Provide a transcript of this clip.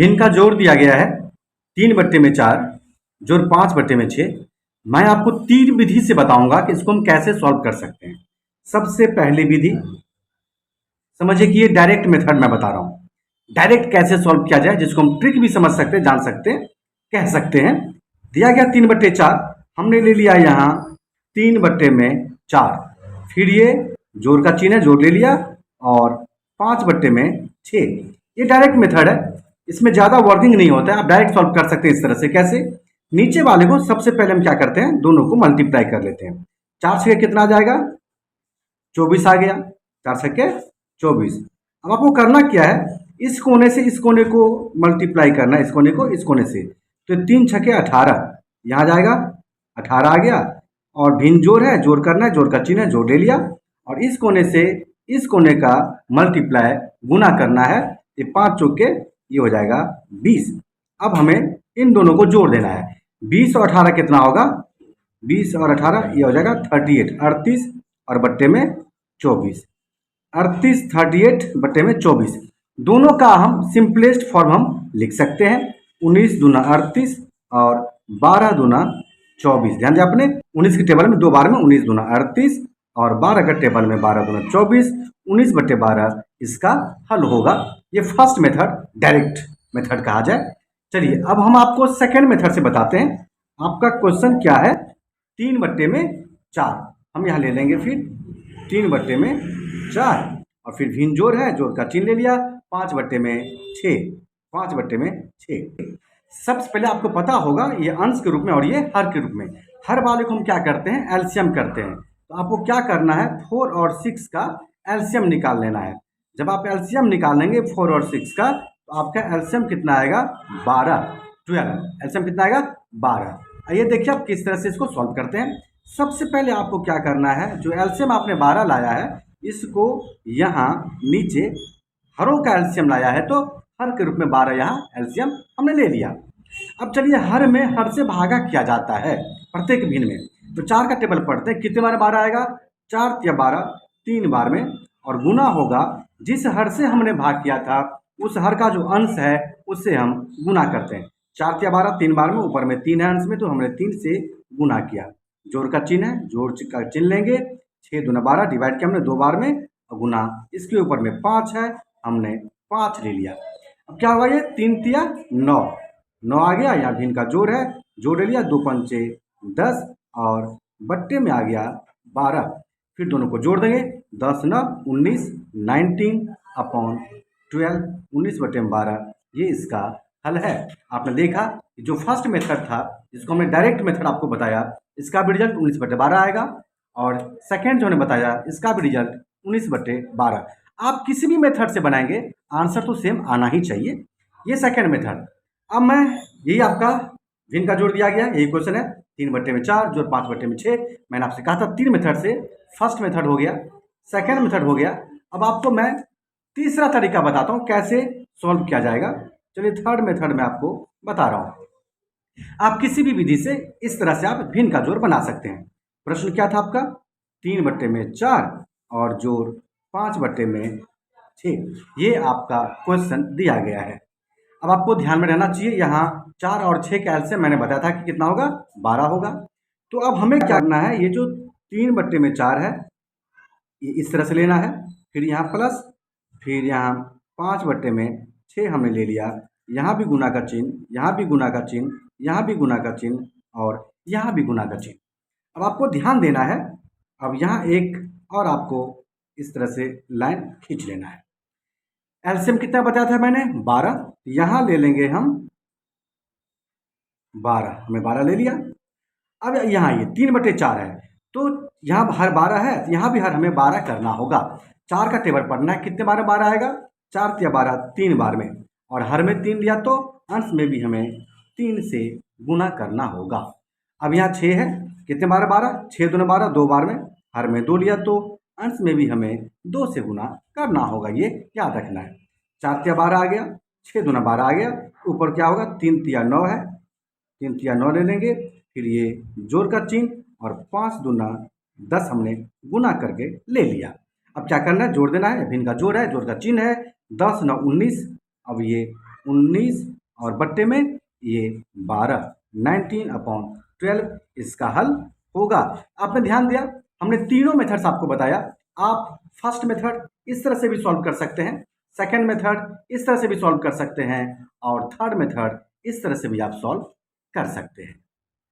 भिन्न का जोड़ दिया गया है 3/4 जोड़ 5/6। मैं आपको 3 विधि से बताऊंगा कि इसको हम कैसे सॉल्व कर सकते हैं। सबसे पहली विधि समझिए कि ये डायरेक्ट मेथड मैं बता रहा हूं। डायरेक्ट कैसे सॉल्व किया जाए, जिसको हम ट्रिक भी समझ सकते हैं, जान सकते हैं, कह सकते हैं। दिया गया 3/4, हमने ले लिया यहाँ 3/4। फिर ये जोड़ का चिन्ह है, जोड़ ले लिया, और 5/6। ये डायरेक्ट मेथड है, इसमें ज़्यादा वर्किंग नहीं होता है। आप डायरेक्ट सॉल्व कर सकते हैं इस तरह से। कैसे? नीचे वाले को सबसे पहले हम क्या करते हैं, दोनों को मल्टीप्लाई कर लेते हैं। 4 से कितना आ जाएगा? 24 आ गया। 4 से 24। अब आपको करना क्या है, इस कोने से इस कोने को मल्टीप्लाई करना है, इस कोने को इस कोने से। तो 3 छके 18, यहाँ जाएगा 18 आ गया। और भिन्न जोड़ है, जोड़ करना है, जोड़ का चिन्ह है, जोड़ ले लिया। और इस कोने से इस कोने का मल्टीप्लाई गुना करना है। ये 5 चौके ये हो जाएगा 20। अब हमें इन दोनों को जोड़ देना है। 20 और 18 कितना होगा? 20 और 18 ये हो जाएगा 38। 38 और बट्टे में 24। 38 38 बट्टे में 24। दोनों का हम सिंपलेस्ट फॉर्म हम लिख सकते हैं। 19 दूना 38 और 12 दूना 24। ध्यान दें, आपने 19 के टेबल में 2 बार में 19 दूना 38 और 12 का टेबल में 12 दूना 24। 19/12 इसका हल होगा। ये फर्स्ट मेथड डायरेक्ट मेथड कहा जाए। चलिए अब हम आपको सेकेंड मेथड से बताते हैं। आपका क्वेश्चन क्या है? 3/4 हम यहाँ ले लेंगे। फिर 3/4 और फिर भिन्न जोड़ है, जोड़ का चिन्ह ले लिया। 5/6। 5/6। सबसे पहले आपको पता होगा ये अंश के रूप में और ये हर के रूप में। हर वाले को हम क्या करते हैं? एलसीएम करते हैं। तो आपको क्या करना है? 4 और 6 का एलसीएम निकाल लेना है। जब आप एलसीएम निकाल लेंगे 4 और 6 का, तो आपका एलसीएम कितना आएगा? 12। एलसीएम कितना आएगा? 12। आइए देखिए आप किस तरह से इसको सॉल्व करते हैं। सबसे पहले आपको क्या करना है, जो एलसीएम आपने 12 लाया है, इसको यहाँ नीचे हरों का एलसीएम लाया है, तो हर के रूप में 12 यहाँ एलसीएम हमने ले लिया। अब चलिए हर में हर से भागा किया जाता है प्रत्येक भिन्न में। तो 4 का टेबल पढ़ते हैं, कितने बार 12 आएगा? 4 या 12, 3 बार में। और गुना होगा जिस हर से हमने भाग किया था, उस हर का जो अंश है उससे हम गुना करते हैं। 4 या 12 3 बार में, ऊपर में 3 है अंश में, तो हमने 3 से गुना किया। जोड़ का चिन्ह है, जोड़ का चिन्ह लेंगे। 6 दूना 12 डिवाइड किया हमने 2 बार में, और गुना इसके ऊपर में 5 है, हमने 5 ले लिया। अब क्या हुआ? ये 3 तिया 9, 9 आ गया। यहाँ भिन्न का जोड़ है, जोड़ ले लिया। 2 पंचे 10 और बट्टे में आ गया 12। फिर दोनों को जोड़ देंगे। 10 9 19, 19/12, 19/12। ये इसका हल है। आपने देखा कि जो फर्स्ट मेथड था, जिसको हमने डायरेक्ट मेथड आपको बताया, इसका भी रिजल्ट 19/12 आएगा। और सेकेंड जो हमने बताया, इसका भी रिजल्ट 19/12। आप किसी भी मेथड से बनाएंगे, आंसर तो सेम आना ही चाहिए। ये सेकेंड मेथड। अब मैं यही आपका भिन्न का जोड़ दिया गया, यही क्वेश्चन है। 3/4 जोड़ 5/6। मैंने आपसे कहा था 3 मेथड से। फर्स्ट मेथड हो गया, सेकेंड मेथड हो गया। अब आपको मैं तीसरा तरीका बताता हूँ कैसे सॉल्व किया जाएगा। चलिए थर्ड मेथड में आपको बता रहा हूँ। आप किसी भी विधि से इस तरह से आप भिन्न का जोड़ बना सकते हैं। प्रश्न क्या था आपका? 3/4 और जोड़ 5/6। ये आपका क्वेश्चन दिया गया है। अब आपको ध्यान में रहना चाहिए, यहाँ 4 और 6 का एलसीएम मैंने बताया था कि कितना होगा? 12 होगा। तो अब हमें क्या करना है, ये जो 3/4 है, ये इस तरह से लेना है। फिर यहाँ प्लस, फिर यहाँ 5/6 हमने ले लिया। यहाँ भी गुना का चिन्ह, यहाँ भी गुना का चिन्ह, यहाँ भी गुना का चिन्ह, और यहाँ भी गुना का चिन्ह। अब आपको ध्यान देना है। अब यहाँ एक और आपको इस तरह से लाइन खींच लेना है। एलसीएम कितना बताया था मैंने? 12। यहाँ ले लेंगे हम 12, हमने 12 ले लिया। अब यहाँ ये 3/4 है, तो यहाँ हर 12 है, यहाँ भी हर हमें 12 करना होगा। 4 का टेबल पढ़ना है, कितने बार में 12 आएगा? 4 या 12 3 बार में, और हर में 3 लिया, तो अंश में भी हमें 3 से गुना करना होगा। अब यहाँ 6 है, कितने बार? 12। 6 दूना 12, 2 बार में, हर में 2 लिया, तो अंश में भी हमें 2 से गुना करना होगा। ये याद रखना है। 4 या 12 आ गया, 6 दूना 12 आ गया। ऊपर क्या होगा? 3 तिया 9 है, 3 तिया 9 ले लेंगे। फिर ये जोड़ का चिन्ह और 5 दूना 10 हमने गुना करके ले लिया। अब क्या करना है? जोड़ देना है। भिन्न का जोड़ है, जोड़ का चिन्ह है। 10 9 19। अब ये 19 और बट्टे में ये 12, 19/12 इसका हल होगा। आपने ध्यान दिया, हमने तीनों मेथड्स आपको बताया। आप फर्स्ट मेथड इस तरह से भी सॉल्व कर सकते हैं, सेकेंड मेथड इस तरह से भी सॉल्व कर सकते हैं, और थर्ड मेथड इस तरह से भी आप सॉल्व कर सकते हैं।